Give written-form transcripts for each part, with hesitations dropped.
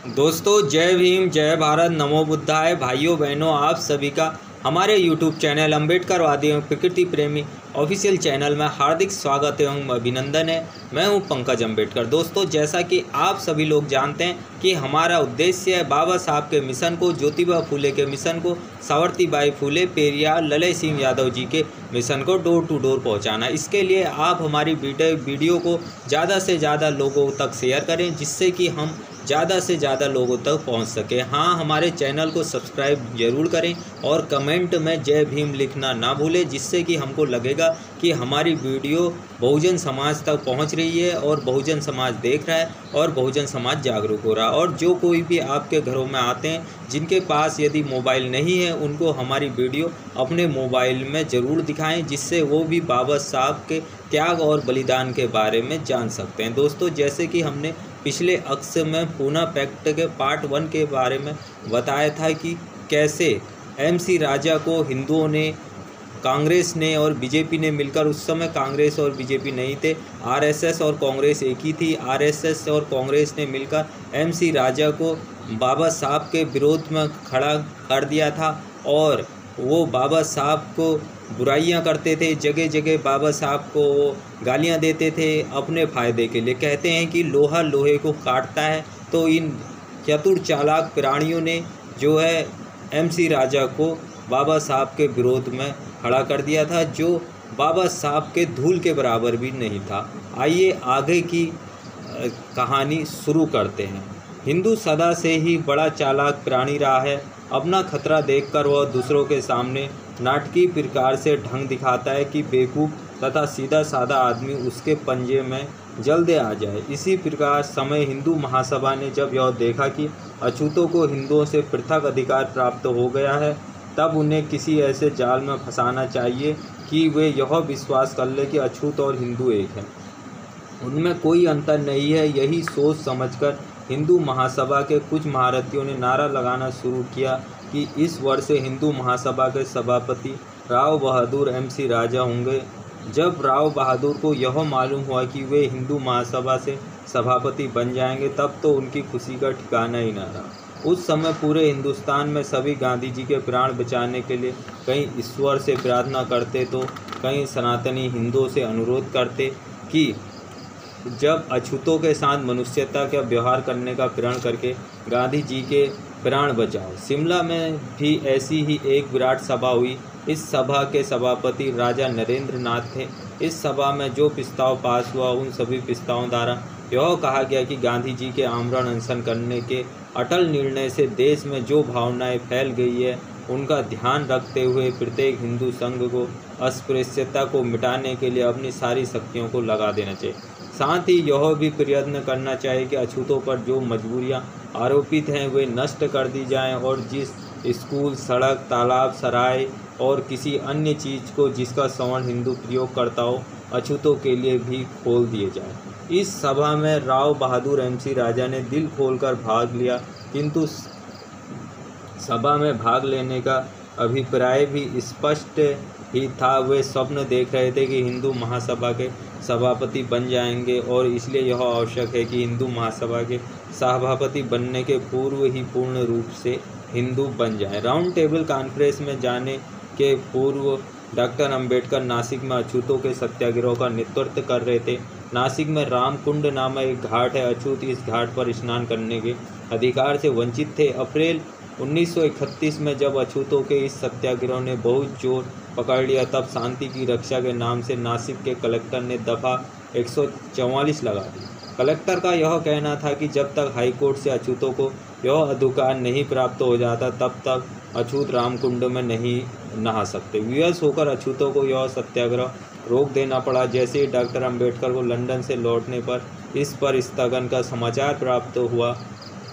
दोस्तों जय भीम, जय भारत, नमो बुद्धाय। भाइयों बहनों, आप सभी का हमारे YouTube चैनल अम्बेडकरवादी एवं प्रकृति प्रेमी ऑफिशियल चैनल में हार्दिक स्वागत एवं अभिनंदन है। मैं हूं पंकज अम्बेडकर। दोस्तों, जैसा कि आप सभी लोग जानते हैं कि हमारा उद्देश्य है बाबा साहब के मिशन को, ज्योतिबा फूले के मिशन को, सावित्रीबाई फूले, पेरियार, ललय सिंह यादव जी के मिशन को डोर टू डोर पहुंचाना। इसके लिए आप हमारी वीडियो को ज़्यादा से ज़्यादा लोगों तक शेयर करें, जिससे कि हम ज़्यादा से ज़्यादा लोगों तक पहुंच सके। हाँ, हमारे चैनल को सब्सक्राइब जरूर करें और कमेंट में जय भीम लिखना ना भूलें, जिससे कि हमको लगेगा कि हमारी वीडियो बहुजन समाज तक पहुंच रही है और बहुजन समाज देख रहा है और बहुजन समाज जागरूक हो रहा है। और जो कोई भी आपके घरों में आते हैं जिनके पास यदि मोबाइल नहीं है, उनको हमारी वीडियो अपने मोबाइल में ज़रूर दिखाएं, जिससे वो भी बाबा साहब के त्याग और बलिदान के बारे में जान सकते हैं। दोस्तों, जैसे कि हमने पिछले अक्स में पूना पैक्ट के पार्ट 1 के बारे में बताया था कि कैसे MC राजा को हिंदुओं ने, कांग्रेस ने और बीजेपी ने मिलकर, उस समय कांग्रेस और बीजेपी नहीं थे, RSS और कांग्रेस एक ही थी, RSS और कांग्रेस ने मिलकर MC राजा को बाबा साहब के विरोध में खड़ा कर दिया था और वो बाबा साहब को बुराइयां करते थे, जगह जगह बाबा साहब को गालियां देते थे अपने फ़ायदे के लिए। कहते हैं कि लोहा लोहे को काटता है, तो इन चतुर चालाक प्राणियों ने जो है MC राजा को बाबा साहब के विरोध में खड़ा कर दिया था, जो बाबा साहब के धूल के बराबर भी नहीं था। आइए आगे की कहानी शुरू करते हैं। हिंदू सदा से ही बड़ा चालाक प्राणी रहा है। अपना खतरा देखकर वह दूसरों के सामने नाटकीय प्रकार से ढंग दिखाता है कि बेवकूफ़ तथा सीधा साधा आदमी उसके पंजे में जल्द आ जाए। इसी प्रकार समय हिंदू महासभा ने जब यह देखा कि अछूतों को हिंदुओं से पृथक अधिकार प्राप्त हो गया है, तब उन्हें किसी ऐसे जाल में फंसाना चाहिए कि वे यह विश्वास कर ले कि अछूत और हिंदू एक हैं, उनमें कोई अंतर नहीं है। यही सोच समझकर हिंदू महासभा के कुछ महारथियों ने नारा लगाना शुरू किया कि इस वर्ष से हिंदू महासभा के सभापति राव बहादुर MC राजा होंगे। जब राव बहादुर को यह मालूम हुआ कि वे हिंदू महासभा से सभापति बन जाएंगे, तब तो उनकी खुशी का ठिकाना ही न रहा। उस समय पूरे हिंदुस्तान में सभी गांधी जी के प्राण बचाने के लिए कहीं ईश्वर से प्रार्थना करते, तो कहीं सनातनी हिंदुओं से अनुरोध करते कि जब अछूतों के साथ मनुष्यता का व्यवहार करने का प्रण करके गांधी जी के प्राण बचाओ। शिमला में भी ऐसी ही एक विराट सभा हुई। इस सभा के सभापति राजा नरेंद्र नाथ थे। इस सभा में जो प्रस्ताव पास हुआ, उन सभी प्रस्तावों द्वारा यह कहा गया कि गांधी जी के आमरण अनशन करने के अटल निर्णय से देश में जो भावनाएं फैल गई है, उनका ध्यान रखते हुए प्रत्येक हिंदू संघ को अस्पृश्यता को मिटाने के लिए अपनी सारी शक्तियों को लगा देना चाहिए। साथ ही यह भी प्रयत्न करना चाहिए कि अछूतों पर जो मजबूरियां आरोपित हैं वे नष्ट कर दी जाएं और जिस स्कूल, सड़क, तालाब, सराय और किसी अन्य चीज़ को जिसका सवर्ण हिंदू प्रयोग करता हो, अछूतों के लिए भी खोल दिए जाए। इस सभा में राव बहादुर MC राजा ने दिल खोलकर भाग लिया, किंतु सभा में भाग लेने का अभिप्राय भी स्पष्ट ही था। वे स्वप्न देख रहे थे कि हिंदू महासभा के सभापति बन जाएंगे और इसलिए यह आवश्यक है कि हिंदू महासभा के सभापति बनने के पूर्व ही पूर्ण रूप से हिंदू बन जाएं। राउंड टेबल कॉन्फ्रेंस में जाने के पूर्व डॉक्टर अंबेडकर नासिक में अछूतों के सत्याग्रह का नेतृत्व कर रहे थे। नासिक में रामकुंड नामक एक घाट है। अछूत इस घाट पर स्नान करने के अधिकार से वंचित थे। अप्रैल 1931 में जब अछूतों के इस सत्याग्रह ने बहुत जोर पकड़ लिया, तब शांति की रक्षा के नाम से नासिक के कलेक्टर ने दफ़ा 144 लगा दी। कलेक्टर का यह कहना था कि जब तक हाईकोर्ट से अछूतों को यह अधिकार नहीं प्राप्त हो जाता, तब तक अछूत रामकुंड में नहीं नहा सकते। विवश होकर अछूतों को यह सत्याग्रह रोक देना पड़ा। जैसे ही डॉक्टर अंबेडकर को लंदन से लौटने पर इस पर स्थगन का समाचार प्राप्त हुआ,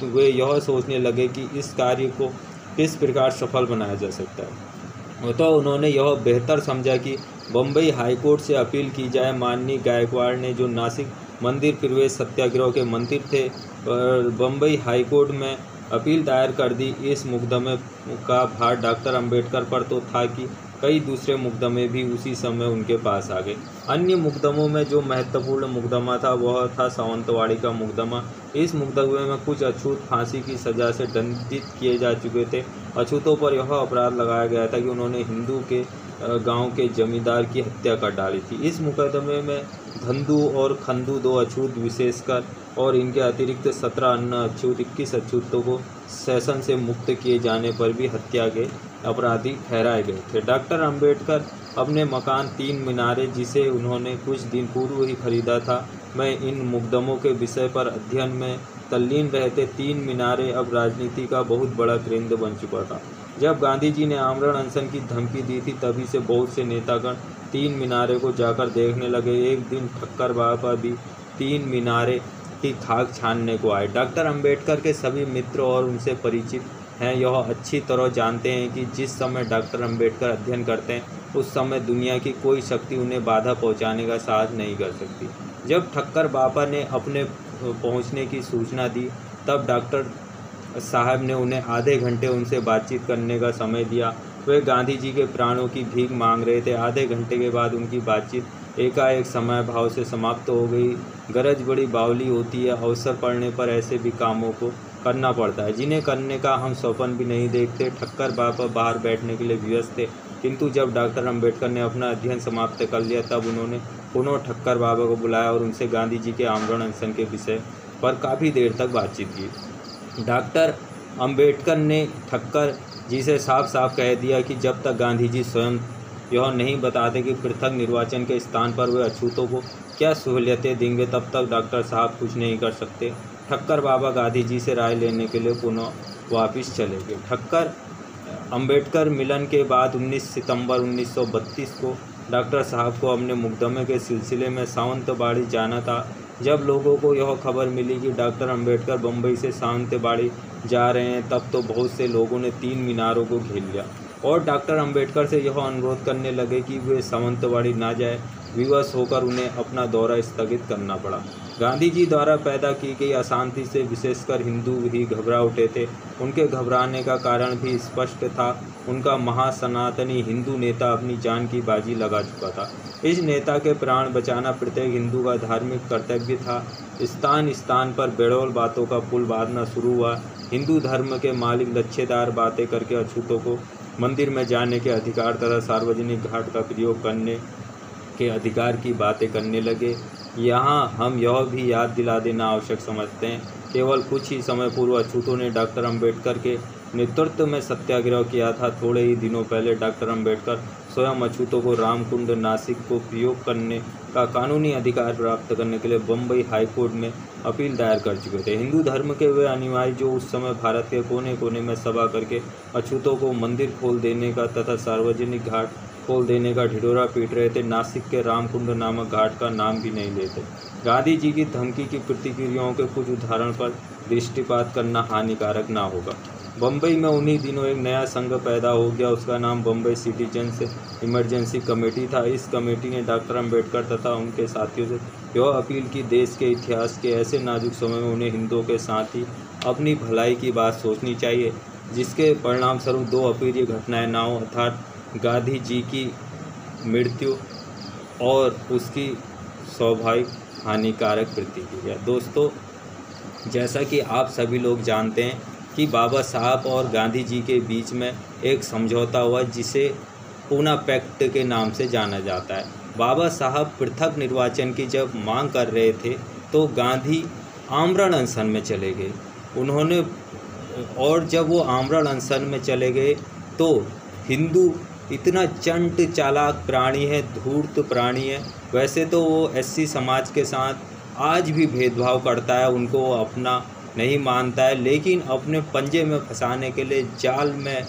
तो वे यह सोचने लगे कि इस कार्य को किस प्रकार सफल बनाया जा सकता है। तो उन्होंने यह बेहतर समझा कि बम्बई हाईकोर्ट से अपील की जाए। माननीय गायकवाड़ ने, जो नासिक मंदिर प्रवेश सत्याग्रह के मंत्री थे, बम्बई हाईकोर्ट में अपील दायर कर दी। इस मुकदमे का भार डॉक्टर अंबेडकर पर तो था कि कई दूसरे मुकदमे भी उसी समय उनके पास आ गए। अन्य मुकदमों में जो महत्वपूर्ण मुकदमा था वह था सावंतवाड़ी का मुकदमा। इस मुकदमे में कुछ अछूत फांसी की सज़ा से दंडित किए जा चुके थे। अछूतों पर यह अपराध लगाया गया था कि उन्होंने हिंदू के गांव के जमींदार की हत्या कर डाली थी। इस मुकदमे में धंधु और खंदू 2 अछूत विशेषकर और इनके अतिरिक्त 17 अन्य अछूत 21 अछूतों को सेशन से मुक्त किए जाने पर भी हत्या के अपराधी ठहराए गए थे। डॉक्टर अंबेडकर अपने मकान 3 मीनारे, जिसे उन्होंने कुछ दिन पूर्व ही खरीदा था, में इन मुकदमों के विषय पर अध्ययन में तल्लीन रहते। 3 मीनारे अब राजनीति का बहुत बड़ा केंद्र बन चुका था। जब गांधी जी ने आमरण अनशन की धमकी दी थी, तभी से बहुत से नेतागण 3 मीनारे को जाकर देखने लगे। एक दिन ठक्कर बाबा भी 3 मीनारे की खाक छानने को आए। डॉक्टर अंबेडकर के सभी मित्र और उनसे परिचित हैं यह अच्छी तरह जानते हैं कि जिस समय डॉक्टर अंबेडकर अध्ययन करते हैं, उस समय दुनिया की कोई शक्ति उन्हें बाधा पहुंचाने का साहस नहीं कर सकती। जब ठक्कर बाबा ने अपने पहुंचने की सूचना दी, तब डॉक्टर साहब ने उन्हें आधे घंटे उनसे बातचीत करने का समय दिया। वे गांधी जी के प्राणों की भीख मांग रहे थे। आधे घंटे के बाद उनकी बातचीत एकाएक समय भाव से समाप्त हो गई। गरज बड़ी बावली होती है, अवसर पड़ने पर ऐसे भी कामों को करना पड़ता है जिन्हें करने का हम स्वप्न भी नहीं देखते। ठक्कर बाबा बाहर बैठने के लिए व्यस्त थे, किंतु जब डॉक्टर अंबेडकर ने अपना अध्ययन समाप्त कर लिया, तब उन्होंने पुनः ठक्कर बाबा को बुलाया और उनसे गांधी जी के आमरण अनशन के विषय पर काफ़ी देर तक बातचीत की। डॉक्टर अंबेडकर ने ठक्कर जी से साफ साफ कह दिया कि जब तक गांधी जी स्वयं यह नहीं बताते कि पृथक निर्वाचन के स्थान पर वे अछूतों को क्या सहूलियतें देंगे, तब तक डॉक्टर साहब कुछ नहीं कर सकते। ठक्कर बाबा गांधी जी से राय लेने के लिए पुनः वापस चले गए। ठक्कर अंबेडकर मिलन के बाद 19 सितंबर 1932 को डॉक्टर साहब को अपने मुकदमे के सिलसिले में सावंतवाड़ी जाना था। जब लोगों को यह खबर मिली कि डॉक्टर अंबेडकर बम्बई से सावंतवाड़ी जा रहे हैं, तब तो बहुत से लोगों ने 3 मीनारों को घेर लिया और डॉक्टर अंबेडकर से यह अनुरोध करने लगे कि वे सावंतवाड़ी ना जाए। विवश होकर उन्हें अपना दौरा स्थगित करना पड़ा। गांधी जी द्वारा पैदा की गई अशांति से विशेषकर हिंदू ही घबरा उठे थे। उनके घबराने का कारण भी स्पष्ट था। उनका महासनातनी हिंदू नेता अपनी जान की बाजी लगा चुका था। इस नेता के प्राण बचाना प्रत्येक हिंदू का धार्मिक कर्तव्य था। स्थान स्थान पर बेडौल बातों का पुल बांधना शुरू हुआ। हिंदू धर्म के मालिक लच्छेदार बातें करके अछूतों को मंदिर में जाने के अधिकार तथा सार्वजनिक घाट का प्रयोग करने के अधिकार की बातें करने लगे। यहाँ हम यह भी याद दिला देना आवश्यक समझते हैं, केवल कुछ ही समय पूर्व अछूतों ने डॉक्टर अंबेडकर के नेतृत्व में सत्याग्रह किया था। थोड़े ही दिनों पहले डॉक्टर अंबेडकर स्वयं अछूतों को रामकुंड नासिक को प्रयोग करने का कानूनी अधिकार प्राप्त करने के लिए बम्बई हाईकोर्ट में अपील दायर कर चुके थे। हिंदू धर्म के वे अनुयायी जो उस समय भारत के कोने कोने में सभा करके अछूतों को मंदिर खोल देने का तथा सार्वजनिक घाट खोल देने का ढिढोरा पीट रहे थे, नासिक के रामकुंड नामक घाट का नाम भी नहीं लेते। गांधी जी की धमकी की प्रतिक्रियाओं के कुछ उदाहरण पर दृष्टिपात करना हानिकारक ना होगा। बम्बई में उन्हीं दिनों एक नया संघ पैदा हो गया। उसका नाम बम्बई सिटीजन्स इमरजेंसी कमेटी था। इस कमेटी ने डॉक्टर अंबेडकर तथा उनके साथियों से यह अपील की, देश के इतिहास के ऐसे नाजुक समय में उन्हें हिंदुओं के साथ ही अपनी भलाई की बात सोचनी चाहिए, जिसके परिणामस्वरूप 2 अप्रिय घटनाएं ना हो, अर्थात गांधी जी की मृत्यु और उसकी स्वाभाविक हानिकारक प्रतिक्रिया। दोस्तों, जैसा कि आप सभी लोग जानते हैं कि बाबा साहब और गांधी जी के बीच में एक समझौता हुआ, जिसे पूना पैक्ट के नाम से जाना जाता है। बाबा साहब पृथक निर्वाचन की जब मांग कर रहे थे, तो गांधी आमरण अनशन में चले गए। और जब वो आमरण अनशन में चले गए, तो हिंदू इतना चंट चालाक प्राणी है, धूर्त प्राणी है। वैसे तो वो एससी समाज के साथ आज भी भेदभाव करता है, उनको वो अपना नहीं मानता है, लेकिन अपने पंजे में फंसाने के लिए, जाल में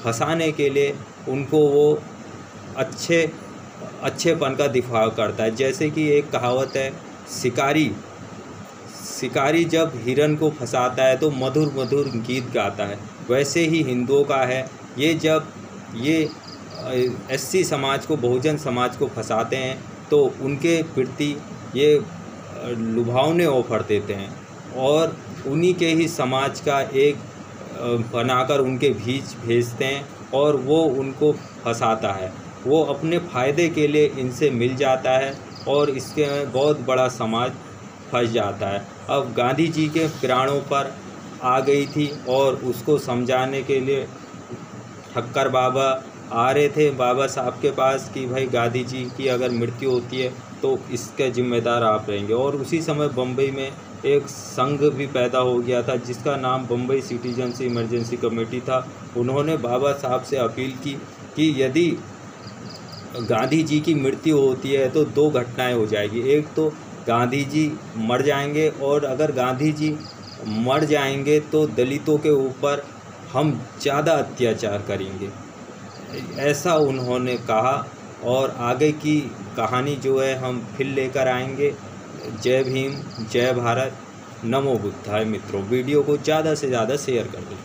फंसाने के लिए उनको वो अच्छेपन का दिफा करता है। जैसे कि एक कहावत है, शिकारी जब हिरन को फंसाता है तो मधुर मधुर गीत गाता है। वैसे ही हिंदुओं का है, ये जब ये एससी समाज को, बहुजन समाज को फंसाते हैं, तो उनके प्रति ये लुभावने ऑफर देते हैं और उन्हीं के ही समाज का एक बनाकर उनके बीच भेजते हैं और वो उनको फंसाता है। वो अपने फ़ायदे के लिए इनसे मिल जाता है और इसके में बहुत बड़ा समाज फंस जाता है। अब गांधी जी के प्राणों पर आ गई थी और उसको समझाने के लिए ठक्कर बाबा आ रहे थे बाबा साहब के पास कि भाई गांधी जी की अगर मृत्यु होती है तो इसके जिम्मेदार आप रहेंगे। और उसी समय बम्बई में एक संघ भी पैदा हो गया था जिसका नाम बम्बई सिटीजन्स इमरजेंसी कमेटी था। उन्होंने बाबा साहब से अपील की कि यदि गांधी जी की मृत्यु होती है तो दो घटनाएं हो जाएगी। एक तो गांधी जी मर जाएंगे और अगर गांधी जी मर जाएंगे तो दलितों के ऊपर हम ज़्यादा अत्याचार करेंगे, ऐसा उन्होंने कहा। और आगे की कहानी जो है हम फिर लेकर आएंगे। जय भीम, जय भारत, नमो बुद्धाय। मित्रों, वीडियो को ज़्यादा से ज़्यादा शेयर कर दें।